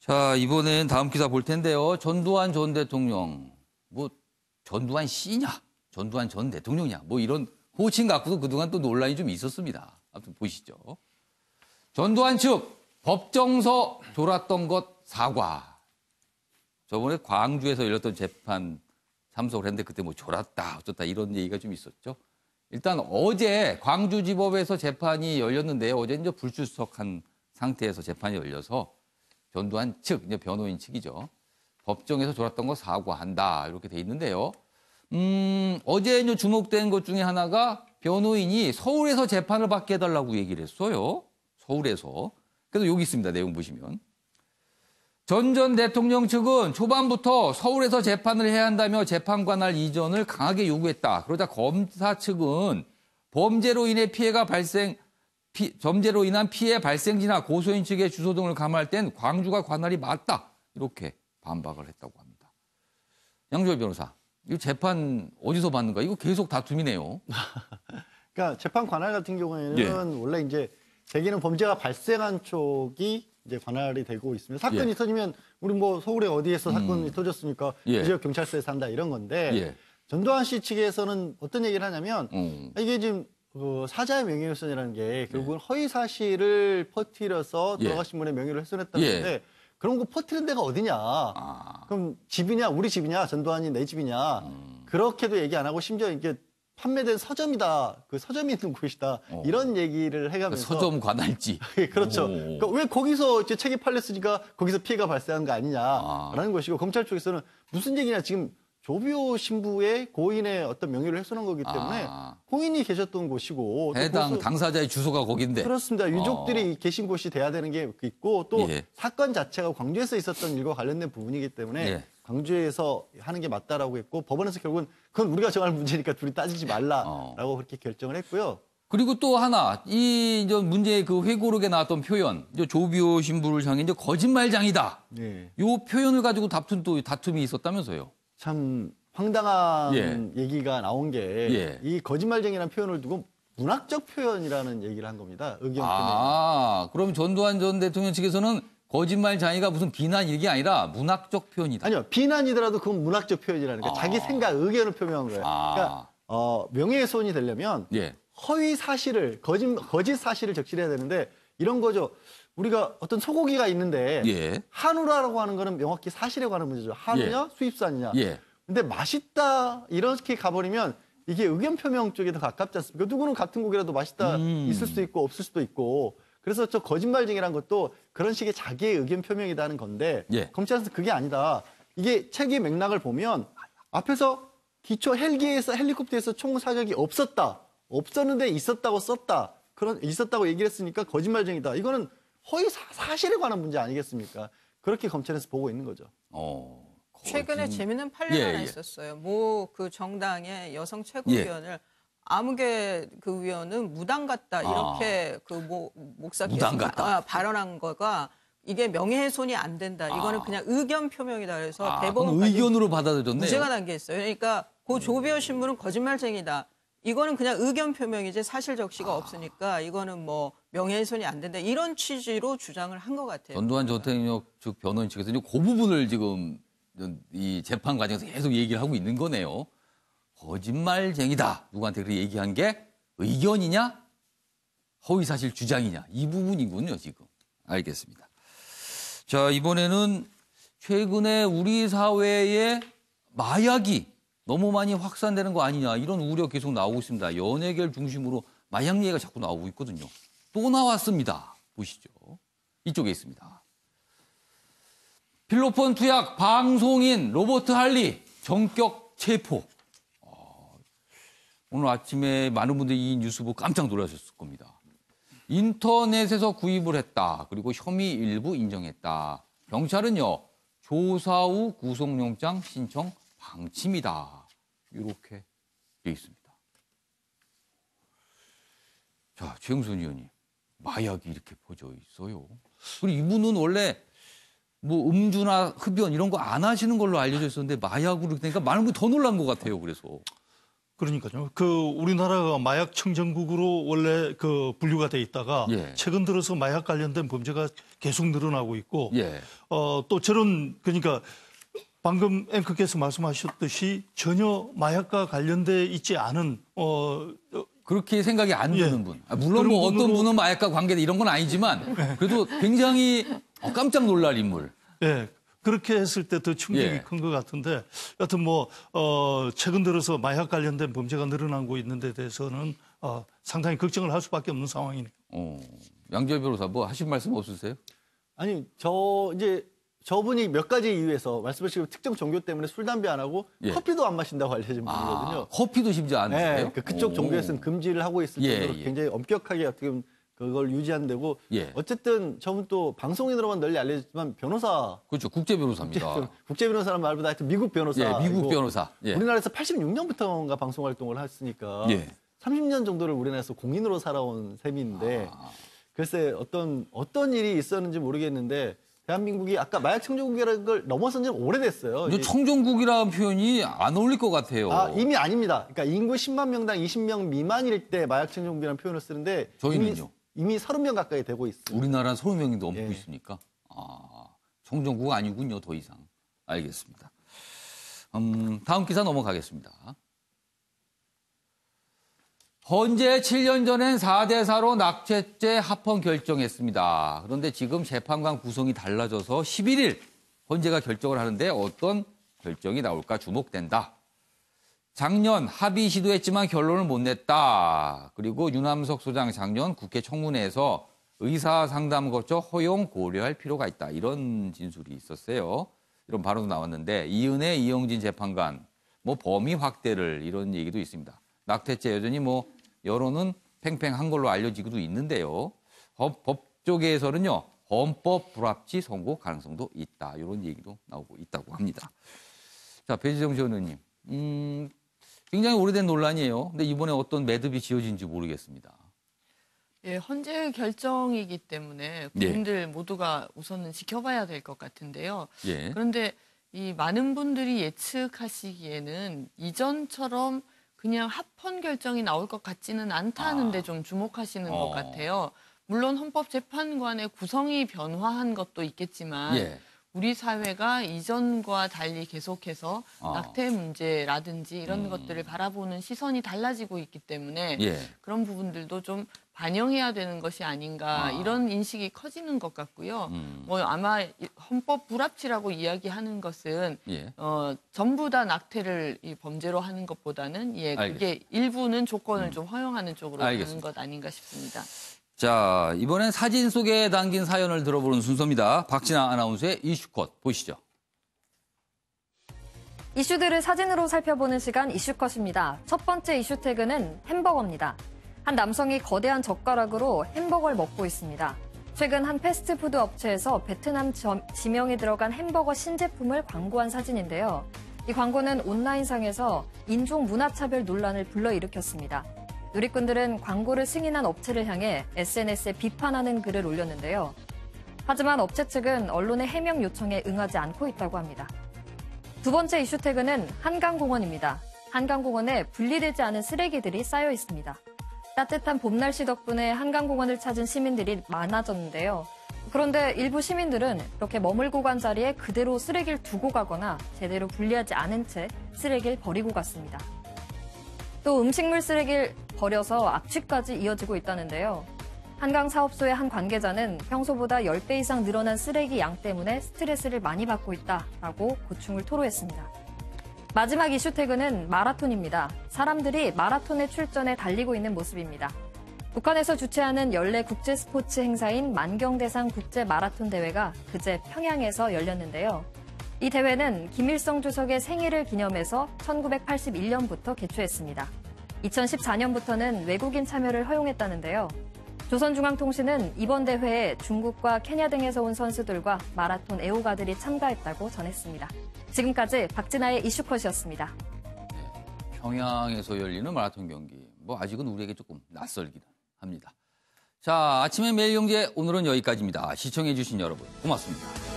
자, 이번엔 다음 기사 볼 텐데요. 전두환 전 대통령, 뭐 전두환 씨냐, 전두환 전 대통령이냐, 뭐 이런 호칭 갖고도 그동안 또 논란이 좀 있었습니다. 아무튼 보시죠. 전두환 측 법정서 졸았던 것 사과. 저번에 광주에서 열렸던 재판 참석을 했는데 그때 뭐 졸았다, 어쩌다 이런 얘기가 좀 있었죠. 일단 어제 광주지법에서 재판이 열렸는데요. 어제 이제 불출석한 상태에서 재판이 열려서 전두환 측, 이제 변호인 측이죠. 법정에서 졸았던 거 사과한다. 이렇게 돼 있는데요. 어제 이제 주목된 것 중에 하나가 변호인이 서울에서 재판을 받게 해달라고 얘기를 했어요. 서울에서. 그래서 여기 있습니다. 내용 보시면. 전 대통령 측은 초반부터 서울에서 재판을 해야 한다며 재판 관할 이전을 강하게 요구했다. 그러자 검사 측은 범죄로 인한 피해 발생지나 고소인 측의 주소 등을 감할 땐 광주가 관할이 맞다. 이렇게 반박을 했다고 합니다. 양조열 변호사, 이 재판 어디서 받는가? 이거 계속 다툼이네요. 그러니까 재판 관할 같은 경우에는 예. 원래 이제 대개는 범죄가 발생한 쪽이 이제 관할이 되고 있습니다. 사건이 예. 터지면 우리 뭐 서울에 어디에서 사건이 터졌으니까 예. 그 지역 경찰서에서 한다 이런 건데 예. 전두환 씨 측에서는 어떤 얘기를 하냐면 이게 지금 그 사자의 명예훼손이라는 게 결국은 허위 사실을 퍼뜨려서 예. 돌아가신 분의 명예를 훼손했다는 예. 건데 그런 거 퍼뜨리는 데가 어디냐? 그럼 집이냐, 우리 집이냐, 전두환이 내 집이냐? 그렇게도 얘기 안 하고 심지어 이게 판매된 서점이다, 그 서점이 있는 곳이다 이런 얘기를 해가면서 서점 관할지. 그렇죠. 그러니까 왜 거기서 이제 책이 팔렸으니까 거기서 피해가 발생한 거 아니냐라는 것이고 검찰 쪽에서는 무슨 얘기냐 지금 조비오 신부의 고인의 어떤 명예를 훼손한 거기 때문에 고인이 계셨던 곳이고 해당 당사자의 주소가 거긴데. 그렇습니다. 유족들이 계신 곳이 돼야 되는 게 있고 또 예. 사건 자체가 광주에서 있었던 일과 관련된 부분이기 때문에 예. 광주에서 하는 게 맞다라고 했고 법원에서 결국은 그건 우리가 정할 문제니까 둘이 따지지 말라라고 그렇게 결정을 했고요. 그리고 또 하나, 이 문제의 그 회고록에 나왔던 표현, 조비오 신부를 향해 이제 거짓말장이다. 네. 요 표현을 가지고 다툼이 있었다면서요. 참 황당한 예. 얘기가 나온 게 이 예. 거짓말쟁이라는 표현을 두고 문학적 표현이라는 얘기를 한 겁니다. 의견 표현. 그럼 전두환 전 대통령 측에서는 거짓말장이가 무슨 비난 이게 아니라 문학적 표현이다. 아니요. 비난이더라도 그건 문학적 표현이라는 거예요. 자기 생각, 의견을 표명한 거예요. 그러니까 명예훼손이 되려면 예. 허위 사실을, 거짓 사실을 적시해야 되는데 이런 거죠. 우리가 어떤 소고기가 있는데 예. 한우라고 하는 거는 명확히 사실에 관한 문제죠. 한우냐 수입산이냐. 예. 근데 맛있다 이렇게 가버리면 이게 의견 표명 쪽에 더 가깝지 않습니까? 누구는 같은 고기라도 맛있다 있을 수도 있고 없을 수도 있고 그래서 저 거짓말쟁이란 것도 그런 식의 자기의 의견 표명이라는 건데 예. 검찰에서 그게 아니다. 이게 책의 맥락을 보면 앞에서 기초 헬리콥터에서 총 사격이 없었는데 있었다고 썼다. 있었다고 얘기를 했으니까 거짓말쟁이다. 이거는 허위 사실에 관한 문제 아니겠습니까? 그렇게 검찰에서 보고 있는 거죠. 최근에 재밌는 판례가 하나 예. 있었어요. 모 그 정당의 여성 최고위원을 아무개 그 위원은 무당 같다 이렇게 그 목사께서 발언한 거가 이게 명예훼손이 안 된다. 이거는 그냥 의견 표명이다. 그래서 대법원까지 의견으로 받아들였네요. 무죄가 난 게 있어요. 그러니까 그 조비오 신부는 거짓말쟁이다. 이거는 그냥 의견 표명이지 사실 적시가 없으니까 이거는 뭐 명예훼손이 안 된다. 이런 취지로 주장을 한 것 같아요. 전두환 전 대통령 측 변호인 측에서 이제 그 부분을 지금 이 재판 과정에서 계속 얘기를 하고 있는 거네요. 거짓말쟁이다. 누구한테 그렇게 얘기한 게 의견이냐? 허위사실 주장이냐? 이 부분이군요, 지금. 알겠습니다. 자, 이번에는 최근에 우리 사회에 마약이 너무 많이 확산되는 거 아니냐 이런 우려 계속 나오고 있습니다. 연예계를 중심으로 마약 얘기가 자꾸 나오고 있거든요. 또 나왔습니다. 보시죠. 이쪽에 있습니다. 필로폰 투약 방송인 로버트 할리 전격 체포. 오늘 아침에 많은 분들이 이 뉴스 보고 깜짝 놀라셨을 겁니다. 인터넷에서 구입을 했다. 그리고 혐의 일부 인정했다. 경찰은요. 조사 후 구속영장 신청 방침이다. 이렇게 돼 있습니다. 자, 최영선 의원님. 마약이 이렇게 퍼져 있어요. 그리고 이분은 원래 뭐 음주나 흡연 이런 거 안 하시는 걸로 알려져 있었는데 마약으로 되니까 많은 분이 더 놀란 것 같아요. 그래서. 그러니까요. 우리나라가 마약 청정국으로 원래 분류가 돼 있다가 예. 최근 들어서 마약 관련된 범죄가 계속 늘어나고 있고 예. 또 그러니까 방금 앵커께서 말씀하셨듯이 전혀 마약과 관련돼 있지 않은 그렇게 생각이 안 드는 분. 물론 뭐 어떤 분은 마약과 관계돼 이런 건 아니지만 그래도 굉장히 깜짝 놀랄 인물. 예. 그렇게 했을 때 더 충격이 예. 큰 것 같은데 여하튼 최근 들어서 마약 관련된 범죄가 늘어나고 있는 데 대해서는 상당히 걱정을 할 수밖에 없는 상황이네요. 양지열 변호사 뭐 하실 말씀 없으세요? 아니 저분이 몇 가지 이유에서 말씀하신 특정 종교 때문에 술, 담배 안 하고 예. 커피도 안 마신다고 알려진 분이거든요. 커피도 심지어 안 드세요? 네, 그쪽 종교에서는 금지를 하고 있을 정도로 굉장히 엄격하게 어떻게 보면 그걸 유지한 데고 예. 어쨌든 저분 또 방송인으로만 널리 알려졌지만 변호사. 그렇죠. 국제 변호사입니다. 국제 변호사라는 말보다 하여튼 미국 변호사. 예, 미국 변호사. 예. 우리나라에서 86년부터인가 방송 활동을 했으니까 예. 30년 정도를 우리나라에서 공인으로 살아온 셈인데 글쎄 어떤 일이 있었는지 모르겠는데 대한민국이 아까 마약 청정국이라는 걸 넘어선 지는 오래됐어요. 근데 청정국이라는 표현이 안 어울릴 것 같아요. 이미 아닙니다. 그러니까 인구 10만 명당 20명 미만일 때 마약 청정국이라는 표현을 쓰는데 저희는요? 이미 30명 가까이 되고 있습니다. 우리나라는 30명이 넘고 예. 있으니까. 청정국 아니군요, 더 이상. 알겠습니다. 다음 기사 넘어가겠습니다. 헌재 7년 전엔 4대4로 낙태죄 합헌 결정했습니다. 그런데 지금 재판관 구성이 달라져서 11일 헌재가 결정을 하는데 어떤 결정이 나올까 주목된다. 작년 합의 시도했지만 결론을 못 냈다. 그리고 유남석 소장 작년 국회 청문회에서 의사 상담 거쳐 허용 고려할 필요가 있다. 이런 진술이 있었어요. 이런 발언도 나왔는데 이은혜, 이영진 재판관 범위 확대를 이런 얘기도 있습니다. 낙태죄 여전히 여론은 팽팽한 걸로 알려지기도 있는데요. 법조계에서는요. 헌법 불합치 선고 가능성도 있다. 이런 얘기도 나오고 있다고 합니다. 자, 배지정 의원님. 굉장히 오래된 논란이에요. 근데 이번에 어떤 매듭이 지어진지 모르겠습니다. 예, 헌재 결정이기 때문에 국민들 모두가 우선은 지켜봐야 될 것 같은데요. 예. 그런데 이 많은 분들이 예측하시기에는 이전처럼 그냥 합헌 결정이 나올 것 같지는 않다는 데 좀 주목하시는 것 같아요. 물론 헌법재판관의 구성이 변화한 것도 있겠지만 예. 우리 사회가 이전과 달리 계속해서 낙태 문제라든지 이런 것들을 바라보는 시선이 달라지고 있기 때문에 예. 그런 부분들도 좀 반영해야 되는 것이 아닌가 이런 인식이 커지는 것 같고요. 아마 헌법 불합치라고 이야기하는 것은 예. 전부 다 낙태를 이 범죄로 하는 것보다는 그게 일부는 조건을 좀 허용하는 쪽으로 가는 것 아닌가 싶습니다. 자, 이번엔 사진 속에 담긴 사연을 들어보는 순서입니다. 박진아 아나운서의 이슈컷 보시죠. 이슈들을 사진으로 살펴보는 시간 이슈컷입니다. 첫 번째 이슈 태그는 햄버거입니다. 한 남성이 거대한 젓가락으로 햄버거를 먹고 있습니다. 최근 한 패스트푸드 업체에서 베트남 지명이 들어간 햄버거 신제품을 광고한 사진인데요. 이 광고는 온라인상에서 인종 문화차별 논란을 불러일으켰습니다. 누리꾼들은 광고를 승인한 업체를 향해 SNS에 비판하는 글을 올렸는데요. 하지만 업체 측은 언론의 해명 요청에 응하지 않고 있다고 합니다. 두 번째 이슈 태그는 한강공원입니다. 한강공원에 분리되지 않은 쓰레기들이 쌓여 있습니다. 따뜻한 봄 날씨 덕분에 한강공원을 찾은 시민들이 많아졌는데요. 그런데 일부 시민들은 이렇게 머물고 간 자리에 그대로 쓰레기를 두고 가거나 제대로 분리하지 않은 채 쓰레기를 버리고 갔습니다. 또 음식물 쓰레기를 버려서 악취까지 이어지고 있다는데요. 한강사업소의 한 관계자는 평소보다 10배 이상 늘어난 쓰레기 양 때문에 스트레스를 많이 받고 있다라고 고충을 토로했습니다. 마지막 이슈 태그는 마라톤입니다. 사람들이 마라톤에 출전해 달리고 있는 모습입니다. 북한에서 주최하는 연례 국제 스포츠 행사인 만경대상 국제 마라톤 대회가 그제 평양에서 열렸는데요. 이 대회는 김일성 주석의 생일을 기념해서 1981년부터 개최했습니다. 2014년부터는 외국인 참여를 허용했다는데요. 조선중앙통신은 이번 대회에 중국과 케냐 등에서 온 선수들과 마라톤 애호가들이 참가했다고 전했습니다. 지금까지 박진아의 이슈컷이었습니다. 네, 평양에서 열리는 마라톤 경기. 아직은 우리에게 조금 낯설기는 합니다. 자, 아침의 매일경제 오늘은 여기까지입니다. 시청해주신 여러분 고맙습니다.